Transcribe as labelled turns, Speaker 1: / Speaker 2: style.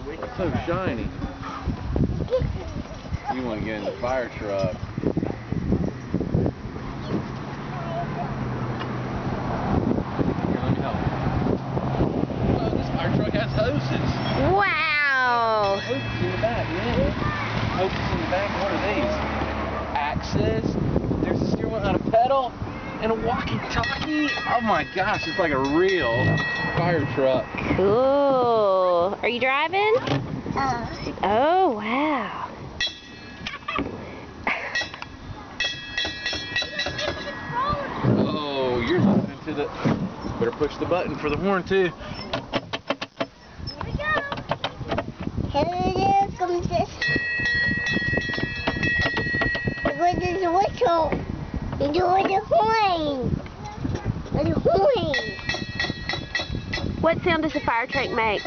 Speaker 1: It's so shiny. You want to get in the fire truck. Here, let me help. Oh, this fire truck has hoses.
Speaker 2: Wow.
Speaker 1: Hoses in the back, yeah. Hoses in the back. What are these? Access. There's a steering wheel and a pedal and a walkie-talkie. Oh my gosh, it's like a real fire truck.
Speaker 2: Cool. Are you driving? Oh, wow.
Speaker 1: Oh, you're listening to the... Better push the button for the horn too.
Speaker 3: Here comes this. Look at this whistle. You're doing the horn. The horn.
Speaker 2: What sound does the fire truck make?